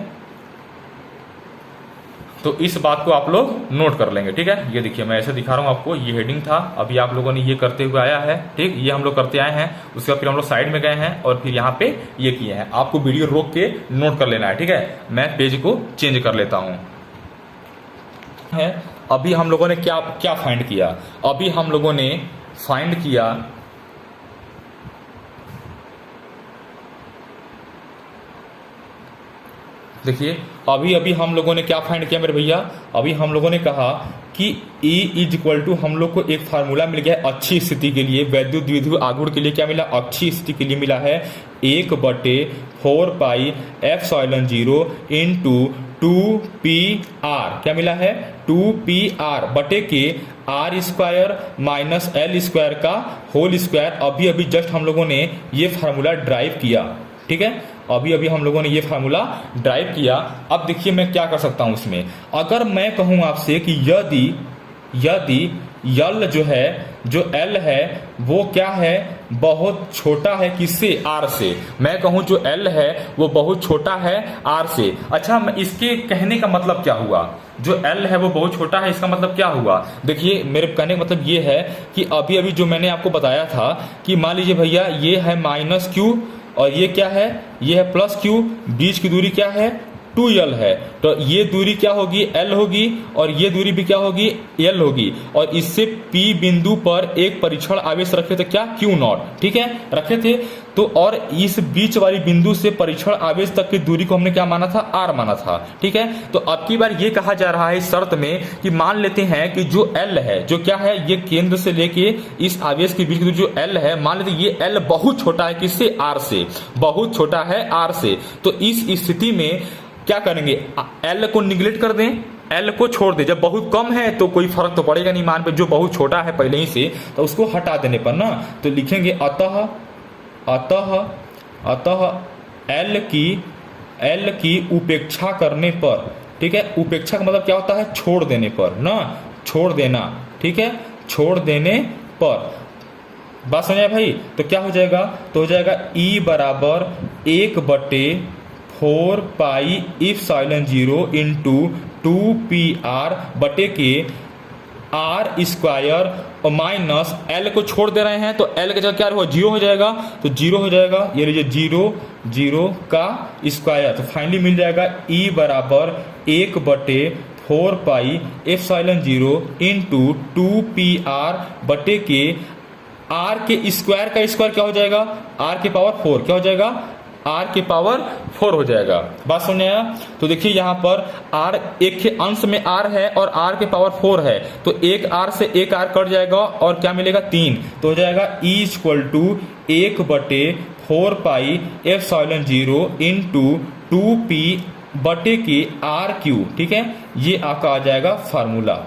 तो इस बात को आप लोग नोट कर लेंगे। ठीक है, ये देखिए मैं ऐसे दिखा रहा हूं आपको, ये हेडिंग था, अभी आप लोगों ने ये करते हुए आया है। ठीक, ये हम लोग करते आए हैं, उसके बाद फिर हम लोग साइड में गए हैं और फिर यहाँ पे ये किए हैं। आपको वीडियो रोक के नोट कर लेना है। ठीक है, मैं पेज को चेंज कर लेता हूं। अभी हम लोगों ने क्या फाइंड किया, अभी हम लोगों ने फाइंड किया देखिए अभी हम लोगों ने क्या फाइंड किया मेरे भैया, अभी हम लोगों ने कहा कि E इज इक्वल टू हम लोग को एक फार्मूला मिल गया है अच्छी स्थिति के लिए, वैद्युत द्विध्रुव आघूर्ण के लिए क्या मिला, अच्छी स्थिति के लिए मिला है 1/4 एप्सिलॉन 0 इंटू 2pr, क्या मिला है 2pr बटे के R square minus L square का होल स्क्वायर। अभी अभी जस्ट हम लोगों ने ये फार्मूला ड्राइव किया, ठीक है, अभी अभी हम लोगों ने ये फार्मूला ड्राइव किया। अब देखिए मैं क्या कर सकता हूं इसमें, अगर मैं कहूं आपसे कि यदि यल जो है, जो एल है वो क्या है, बहुत छोटा है किससे, आर से। मैं कहूं जो एल है वो बहुत छोटा है आर से। अच्छा, मैं इसके कहने का मतलब क्या हुआ, जो एल है वो बहुत छोटा है, इसका मतलब क्या हुआ। देखिए मेरे कहने का मतलब ये है कि अभी अभी जो मैंने आपको बताया था कि मान लीजिए भैया ये है माइनस क्यू और ये क्या है, ये है प्लस क्यू, बीच की दूरी क्या है 2l है, तो ये दूरी क्या होगी l होगी और ये दूरी भी क्या होगी l होगी। और इससे P बिंदु पर एक परीक्षण आवेश रखे थे क्या, Q0, ठीक है रखे थे। तो और इस बीच वाली बिंदु से परीक्षण आवेश तक की दूरी को हमने क्या माना था, r माना था, ठीक है। तो अब की बार ये कहा जा रहा है इस शर्त में कि मान लेते हैं कि जो l है, जो क्या है, ये केंद्र से लेके इस आवेश के बीच की दूरी जो l है, मान लेते ये l बहुत छोटा है किससे, r से, बहुत छोटा है r से। तो इस स्थिति में क्या करेंगे, L को निगलेक्ट कर दें, L को छोड़ दें। जब बहुत कम है तो कोई फर्क तो पड़ेगा नहीं, मान पे जो बहुत छोटा है पहले ही से, तो उसको हटा देने पर ना, तो लिखेंगे अतः L की उपेक्षा करने पर, ठीक है, उपेक्षा का मतलब क्या होता है, छोड़ देने पर ना, छोड़ देना, ठीक है, छोड़ देने पर। बात समझ आए भाई। तो क्या हो जाएगा, तो हो जाएगा E बराबर 1/4 पाई एप्सिलॉन 0 इंटू 2pr बटे के आर स्क्वायर और माइनस एल को छोड़ दे रहे हैं तो एल का जगह क्या होगा, 0 हो जाएगा, तो 0 हो जाएगा, ये लीजिए 0 का स्क्वायर। तो फाइनली मिल जाएगा E बराबर 1/4 पाई एप्सिलॉन 0 इंटू 2pr बटे के आर के स्क्वायर का स्क्वायर क्या हो जाएगा, आर के पावर 4 क्या हो जाएगा, आर के पावर 4 हो जाएगा। बात समझ आया। तो देखिए यहाँ पर आर एक के अंश में आर है और आर के पावर 4 है, तो एक आर से एक आर कट जाएगा और क्या मिलेगा 3, तो हो जाएगा E equal to 1/4 pi epsilon 0 into 2p बटे के आर क्यू, ठीक है। ये आपका आ जाएगा फार्मूला,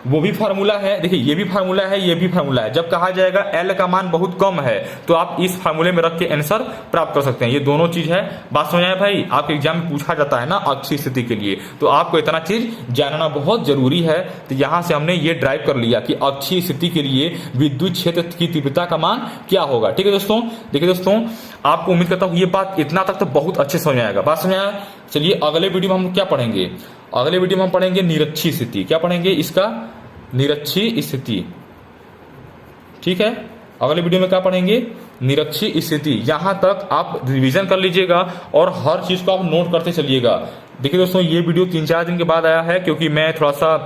वो भी फार्मूला है, देखिए ये भी फार्मूला है, ये भी फार्मूला है। जब कहा जाएगा एल का मान बहुत कम है तो आप इस फार्मूले में रख के आंसर प्राप्त कर सकते हैं। ये दोनों चीज है। बात समझ आए भाई। आपके एग्जाम में पूछा जाता है ना अच्छी स्थिति के लिए, तो आपको इतना चीज जानना बहुत जरूरी है। तो यहां से हमने ये ड्राइव कर लिया कि अच्छी स्थिति के लिए विद्युत क्षेत्र की तीव्रता का मान क्या होगा, ठीक है दोस्तों। देखिए दोस्तों, आपको उम्मीद करता हूँ ये बात इतना तक तो बहुत अच्छे समझ आएगा। बात समझ आया। चलिए अगले वीडियो में हम क्या पढ़ेंगे, अगले वीडियो में हम पढ़ेंगे निरक्षी स्थिति। क्या पढ़ेंगे, इसका निरक्षी स्थिति, ठीक है। अगले वीडियो में क्या पढ़ेंगे, निरक्षी स्थिति। यहां तक आप रिवीजन कर लीजिएगा और हर चीज को आप नोट करते चलिएगा। देखिए दोस्तों, ये वीडियो 3-4 दिन के बाद आया है क्योंकि मैं थोड़ा सा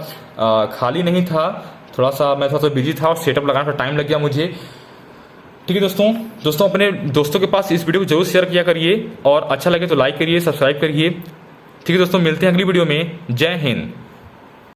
खाली नहीं था, मैं थोड़ा सा बिजी था और सेटअप लगाने का टाइम लग गया मुझे, ठीक है दोस्तों अपने दोस्तों के पास इस वीडियो को जरूर शेयर किया करिए और अच्छा लगे तो लाइक करिए, सब्सक्राइब करिए, ठीक है दोस्तों। मिलते हैं अगली वीडियो में। जय हिंद।